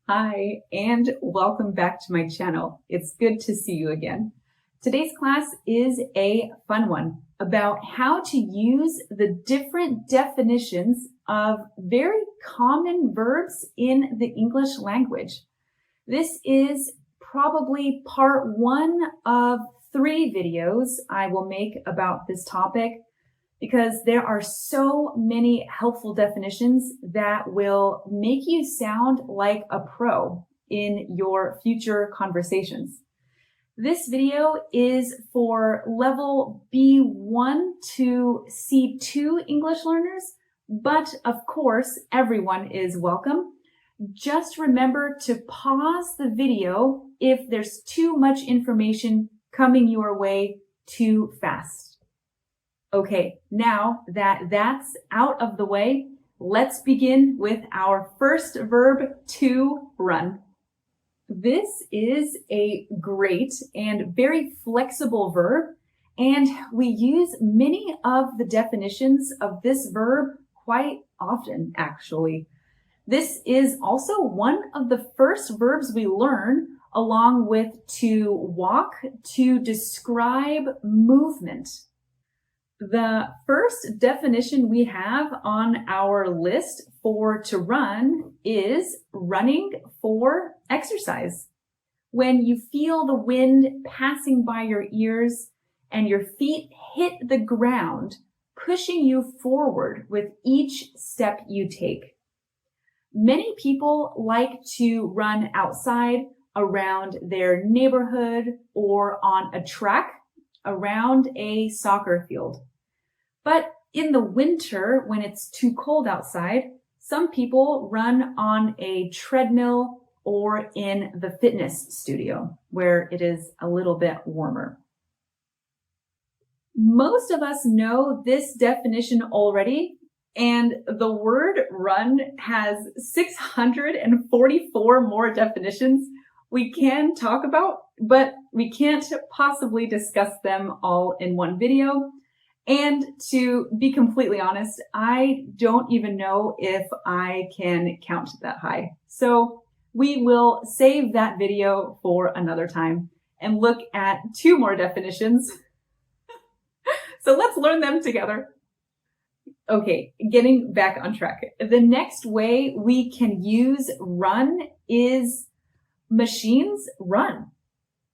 Hi, and welcome back to my channel. It's good to see you again. Today's class is a fun one about how to use the different definitions of very common verbs in the English language. This is probably part one of 3 videos I will make about this topic, because there are so many helpful definitions that will make you sound like a pro in your future conversations. This video is for level B1 to C2 English learners, but of course, everyone is welcome. Just remember to pause the video if there's too much information coming your way too fast. Okay, now that that's out of the way, let's begin with our first verb, to run. This is a great and very flexible verb, and we use many of the definitions of this verb quite often, actually. This is also one of the first verbs we learn, along with to walk, to describe movement. The first definition we have on our list for to run is running for exercise. When you feel the wind passing by your ears and your feet hit the ground, pushing you forward with each step you take. Many people like to run outside around their neighborhood or on a track around a soccer field. But in the winter, when it's too cold outside, some people run on a treadmill or in the fitness studio where it is a little bit warmer. Most of us know this definition already, and the word run has 644 more definitions we can talk about, but we can't possibly discuss them all in one video. And to be completely honest, I don't even know if I can count that high. So we will save that video for another time and look at 2 more definitions. So let's learn them together. Okay, getting back on track. The next way we can use run is machines run.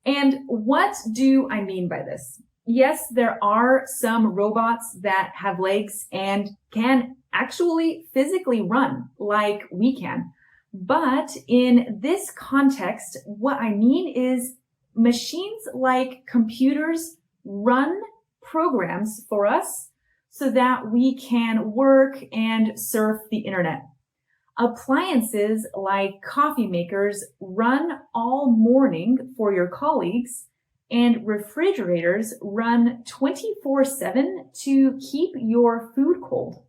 And what do I mean by this? Yes, there are some robots that have legs and can actually physically run like we can. But in this context, what I mean is machines like computers run programs for us so that we can work and surf the internet. Appliances like coffee makers run all morning for your colleagues, and refrigerators run 24/7 to keep your food cold.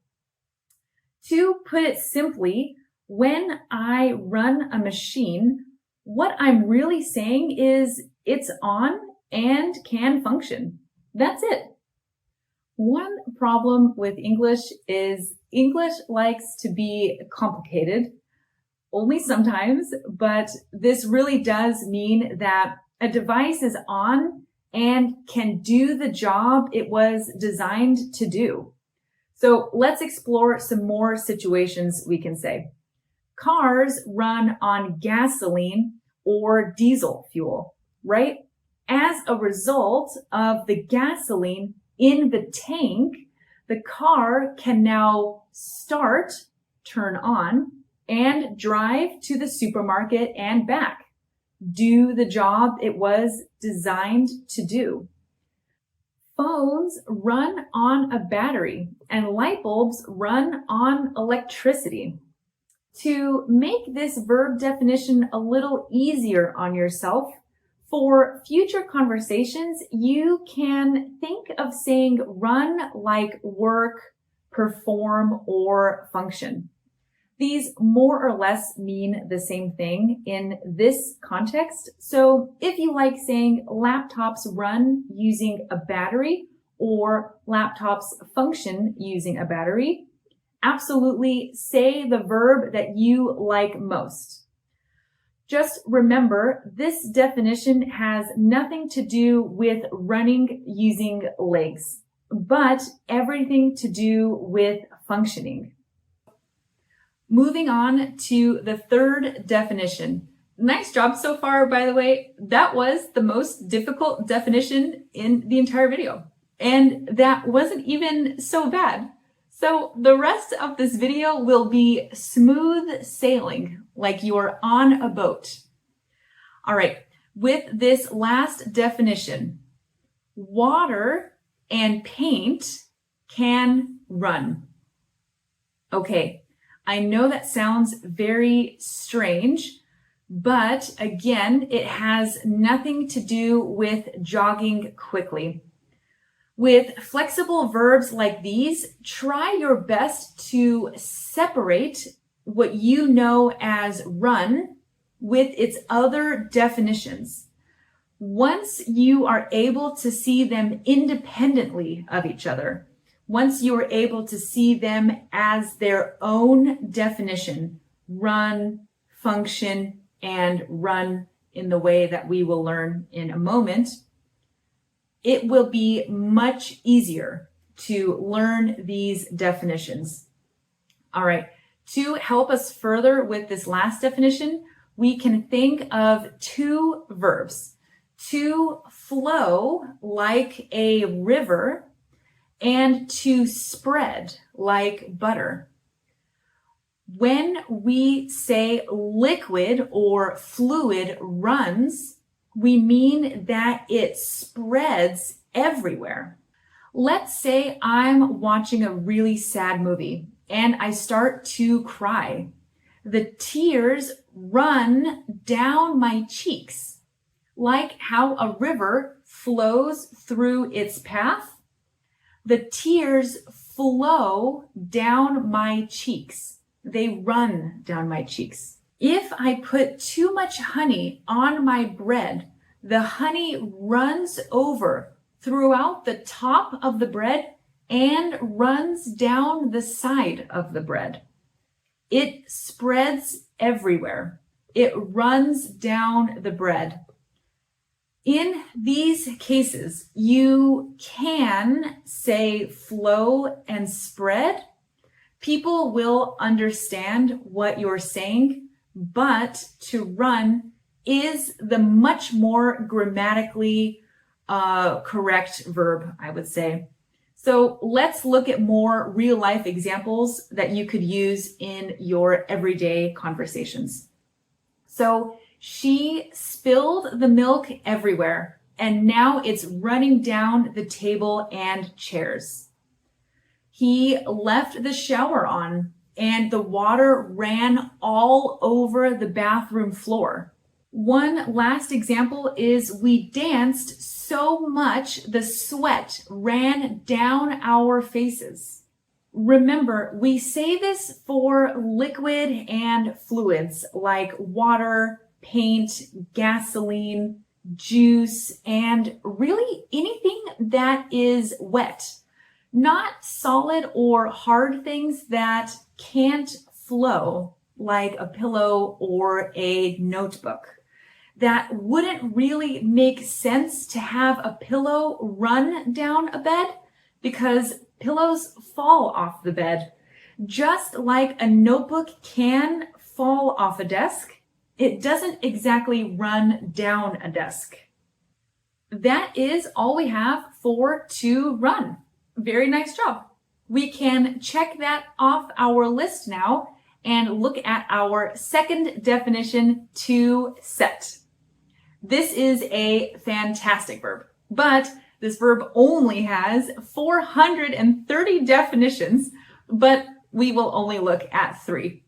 To put it simply, when I run a machine, what I'm really saying is it's on and can function. That's it. One problem with English is English likes to be complicated, only sometimes, but this really does mean that a device is on and can do the job it was designed to do. So let's explore some more situations we can say. Cars run on gasoline or diesel fuel, right? As a result of the gasoline in the tank, the car can now start, turn on, and drive to the supermarket and back. Do the job it was designed to do. Phones run on a battery and light bulbs run on electricity. To make this verb definition a little easier on yourself, for future conversations, you can think of saying run like work, perform, or function. These more or less mean the same thing in this context. So if you like saying laptops run using a battery or laptops function using a battery, absolutely say the verb that you like most. Just remember, this definition has nothing to do with running using legs, but everything to do with functioning. Moving on to the third definition. Nice job so far, by the way. That was the most difficult definition in the entire video. And that wasn't even so bad. So the rest of this video will be smooth sailing, like you're on a boat. All right, with this last definition, water and paint can run. Okay, I know that sounds very strange, but again, it has nothing to do with jogging quickly. With flexible verbs like these, try your best to separate what you know as run with its other definitions. Once you are able to see them independently of each other, once you are able to see them as their own definition, run, function, and run in the way that we will learn in a moment, it will be much easier to learn these definitions. All right, to help us further with this last definition, we can think of two verbs: to flow like a river and to spread like butter. When we say liquid or fluid runs, we mean that it spreads everywhere. Let's say I'm watching a really sad movie and I start to cry. The tears run down my cheeks, like how a river flows through its path. The tears flow down my cheeks. They run down my cheeks. If I put too much honey on my bread, the honey runs over throughout the top of the bread and runs down the side of the bread. It spreads everywhere. It runs down the bread. In these cases, you can say flow and spread. People will understand what you're saying, but to run is the much more grammatically correct verb, I would say. So let's look at more real life examples that you could use in your everyday conversations. So she spilled the milk everywhere, and now it's running down the table and chairs. He left the shower on, and the water ran all over the bathroom floor. One last example is we danced so much the sweat ran down our faces. Remember, we say this for liquid and fluids like water, paint, gasoline, juice, and really anything that is wet. Not solid or hard things that can't flow, like a pillow or a notebook. That wouldn't really make sense to have a pillow run down a bed because pillows fall off the bed. Just like a notebook can fall off a desk, it doesn't exactly run down a desk. That is all we have for to run. Very nice job. We can check that off our list now and look at our second definition, to set. This is a fantastic verb, but this verb only has 430 definitions, but we will only look at 3.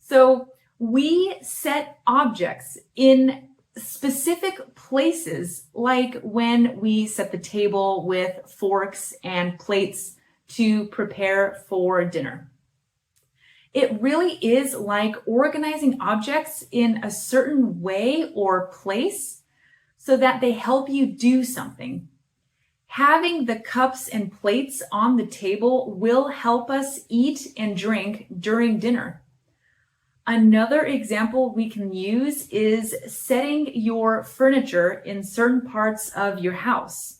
So we set objects in specific places, like when we set the table with forks and plates to prepare for dinner. It really is like organizing objects in a certain way or place so that they help you do something. Having the cups and plates on the table will help us eat and drink during dinner. Another example we can use is setting your furniture in certain parts of your house.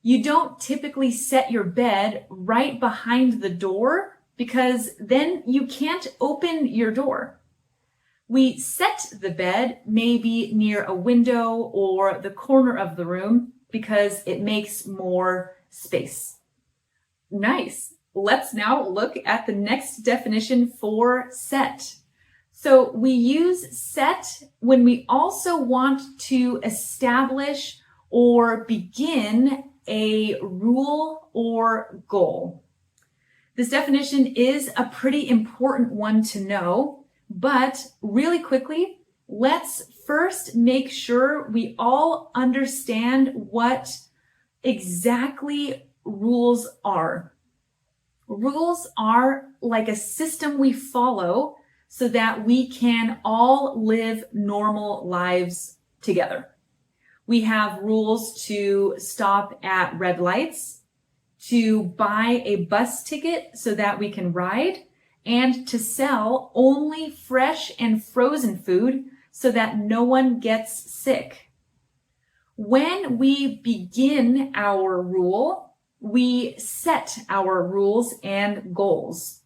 You don't typically set your bed right behind the door because then you can't open your door. We set the bed maybe near a window or the corner of the room because it makes more space. Nice. Let's now look at the next definition for set. So we use set when we also want to establish or begin a rule or goal. This definition is a pretty important one to know, but really quickly, let's first make sure we all understand what exactly rules are. Rules are like a system we follow so that we can all live normal lives together. We have rules to stop at red lights, to buy a bus ticket so that we can ride, and to sell only fresh and frozen food so that no one gets sick. When we begin our rule, we set our rules and goals.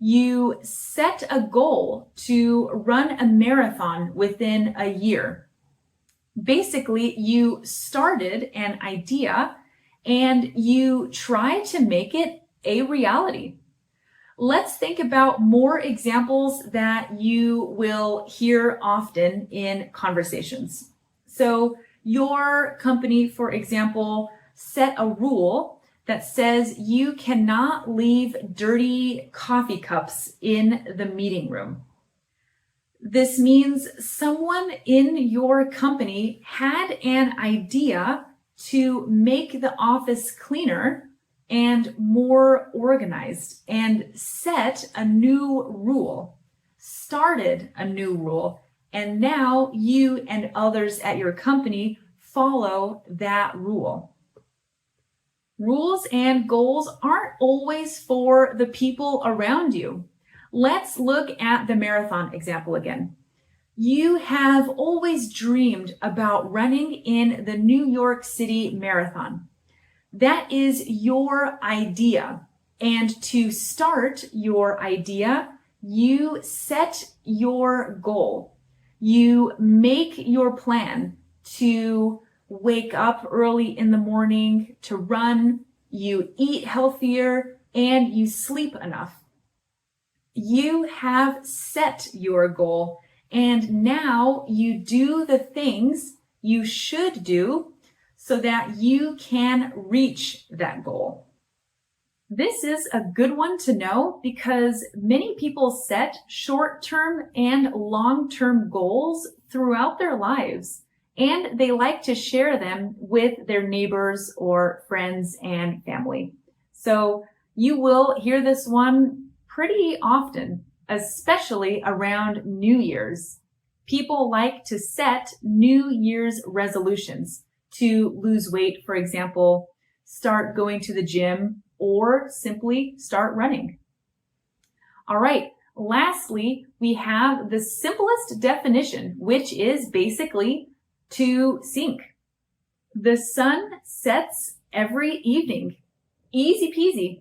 You set a goal to run a marathon within a year. Basically, you started an idea and you try to make it a reality. Let's think about more examples that you will hear often in conversations. So your company, for example, set a rule that says you cannot leave dirty coffee cups in the meeting room. This means someone in your company had an idea to make the office cleaner and more organized and set a new rule, started a new rule, and now you and others at your company follow that rule. Rules and goals aren't always for the people around you. Let's look at the marathon example again. You have always dreamed about running in the New York City Marathon. That is your idea. And to start your idea, you set your goal. You make your plan to wake up early in the morning to run, you eat healthier, and you sleep enough. You have set your goal, and now you do the things you should do so that you can reach that goal. This is a good one to know because many people set short-term and long-term goals throughout their lives, and they like to share them with their neighbors or friends and family. So you will hear this one pretty often, especially around New Year's. People like to set New Year's resolutions to lose weight, for example, start going to the gym, or simply start running. All right, lastly, we have the simplest definition, which is basically to sink. The sun sets every evening. Easy peasy.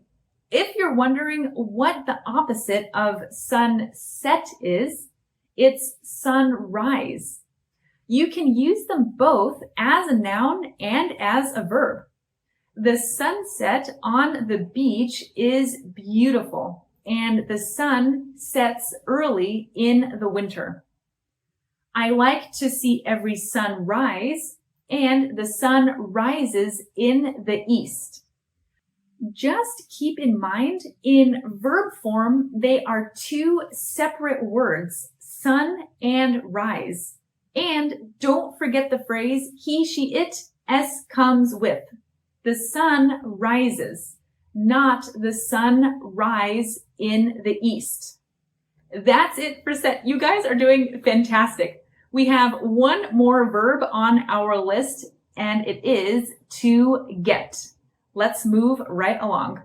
If you're wondering what the opposite of sunset is, it's sunrise. You can use them both as a noun and as a verb. The sunset on the beach is beautiful, and the sun sets early in the winter. I like to see every sunrise, and the sun rises in the east. Just keep in mind, in verb form, they are two separate words, sun and rise. And don't forget the phrase, he, she, it, s comes with. The sun rises, not the sun rise in the east. That's it for set. You guys are doing fantastic. We have one more verb on our list, and it is to get. Let's move right along.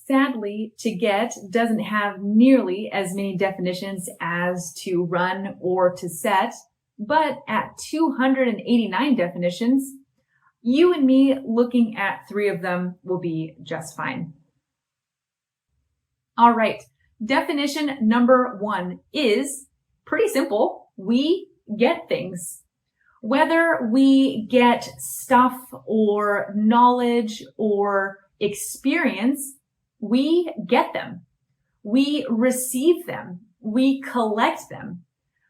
Sadly, to get doesn't have nearly as many definitions as to run or to set, but at 289 definitions, you and me looking at 3 of them will be just fine. All right, definition number 1 is pretty simple. We get things. Whether we get stuff or knowledge or experience, we get them. We receive them. We collect them.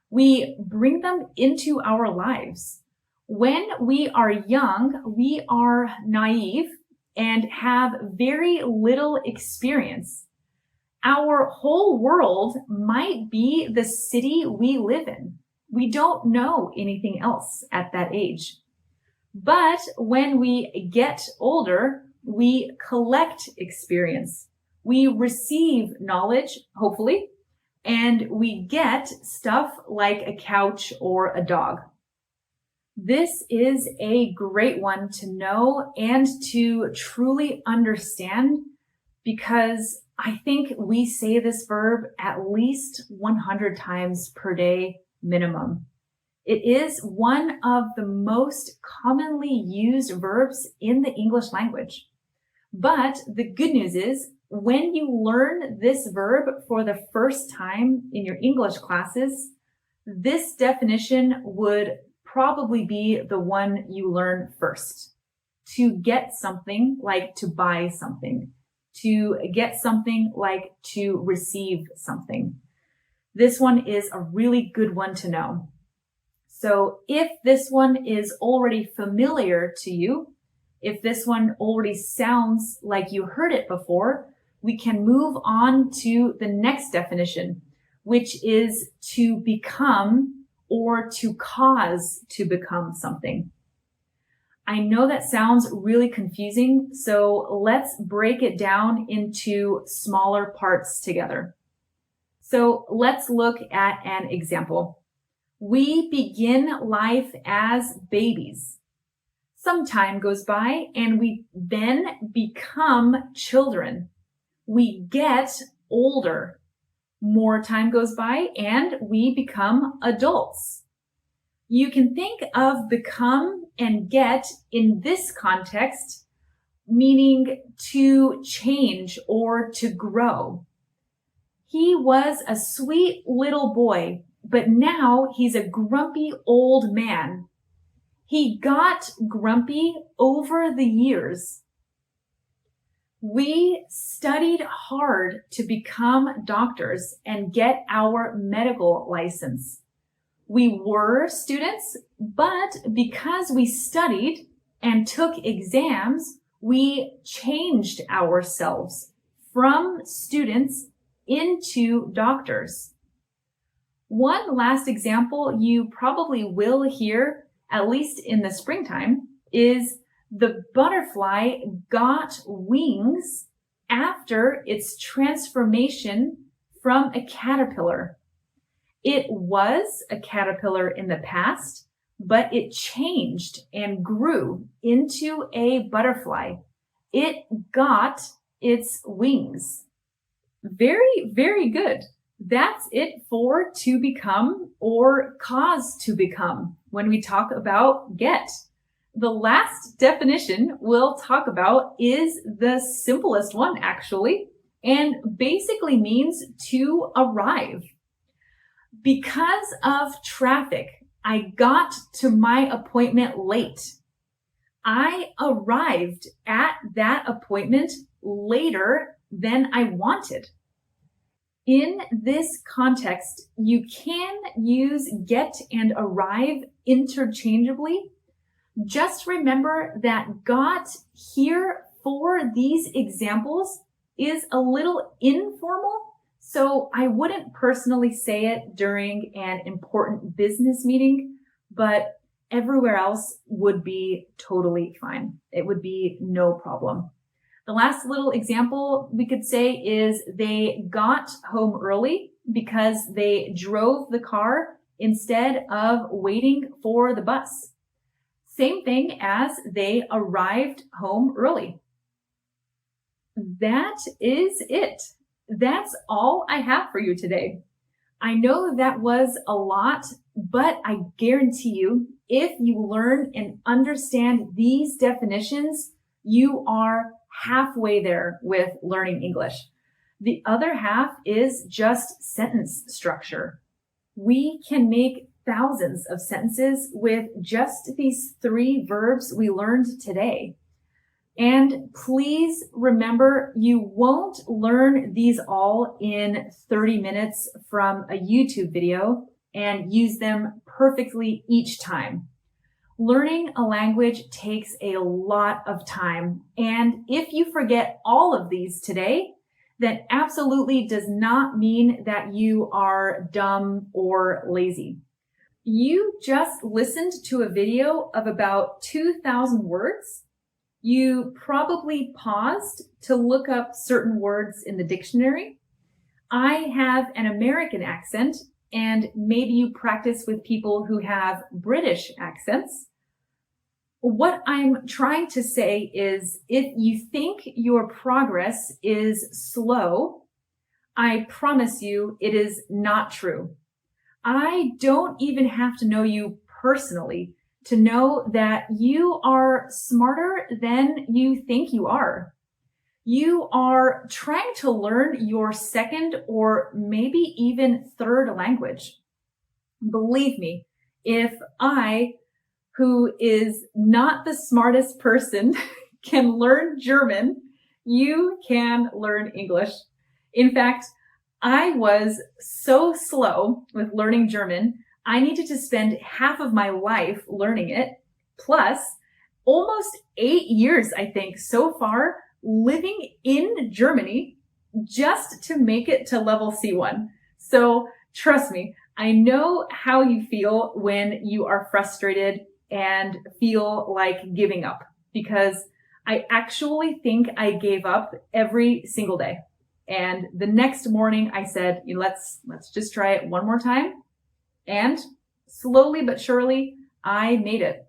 We bring them into our lives. When we are young, we are naive and have very little experience. Our whole world might be the city we live in. We don't know anything else at that age. But when we get older, we collect experience. We receive knowledge, hopefully, and we get stuff like a couch or a dog. This is a great one to know and to truly understand, because I think we say this verb at least 100 times per day minimum. It is one of the most commonly used verbs in the English language. But the good news is, when you learn this verb for the first time in your English classes, this definition would probably be the one you learn first. To get something, like to buy something. To get something, like to receive something. This one is a really good one to know. So if this one is already familiar to you, if this one already sounds like you heard it before, we can move on to the next definition, which is to become or to cause to become something. I know that sounds really confusing, so let's break it down into smaller parts together. So let's look at an example. We begin life as babies. Some time goes by and we then become children. We get older. More time goes by and we become adults. You can think of become and get in this context, meaning to change or to grow. He was a sweet little boy, but now he's a grumpy old man. He got grumpy over the years. We studied hard to become doctors and get our medical license. We were students, but because we studied and took exams, we changed ourselves from students into doctors. One last example you probably will hear, at least in the springtime, is the butterfly got wings after its transformation from a caterpillar. It was a caterpillar in the past, but it changed and grew into a butterfly. It got its wings. Very, very good. That's it for to become or cause to become when we talk about get. The last definition we'll talk about is the simplest one, actually, and basically means to arrive. Because of traffic, I got to my appointment late. I arrived at that appointment later than I wanted. In this context, you can use get and arrive interchangeably. Just remember that got here for these examples is a little informal, so I wouldn't personally say it during an important business meeting, but everywhere else would be totally fine. It would be no problem. The last little example we could say is they got home early because they drove the car instead of waiting for the bus. Same thing as they arrived home early. That is it. That's all I have for you today. I know that was a lot, but I guarantee you, if you learn and understand these definitions, you are halfway there with learning English. The other half is just sentence structure. We can make thousands of sentences with just these 3 verbs we learned today. And please remember, you won't learn these all in 30 minutes from a YouTube video and use them perfectly each time. Learning a language takes a lot of time. And if you forget all of these today, that absolutely does not mean that you are dumb or lazy. You just listened to a video of about 2,000 words. You probably paused to look up certain words in the dictionary. I have an American accent, and maybe you practice with people who have British accents. What I'm trying to say is, if you think your progress is slow, I promise you it is not true. I don't even have to know you personally to know that you are smarter than you think you are. You are trying to learn your second or maybe even third language. Believe me, if I, who is not the smartest person, can learn German, you can learn English. In fact, I was so slow with learning German, I needed to spend half of my life learning it, plus almost 8 years, I think, so far living in Germany just to make it to level C1. So trust me, I know how you feel when you are frustrated and feel like giving up, because I actually think I gave up every single day. And the next morning I said, let's just try it one more time. And slowly but surely, I made it.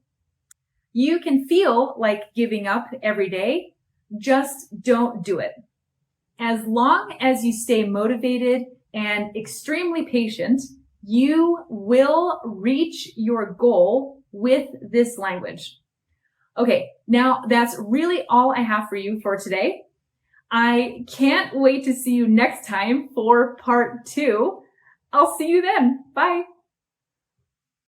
You can feel like giving up every day, just don't do it. As long as you stay motivated and extremely patient, you will reach your goal with this language. Okay, now that's really all I have for you for today. I can't wait to see you next time for part 2. I'll see you then. Bye.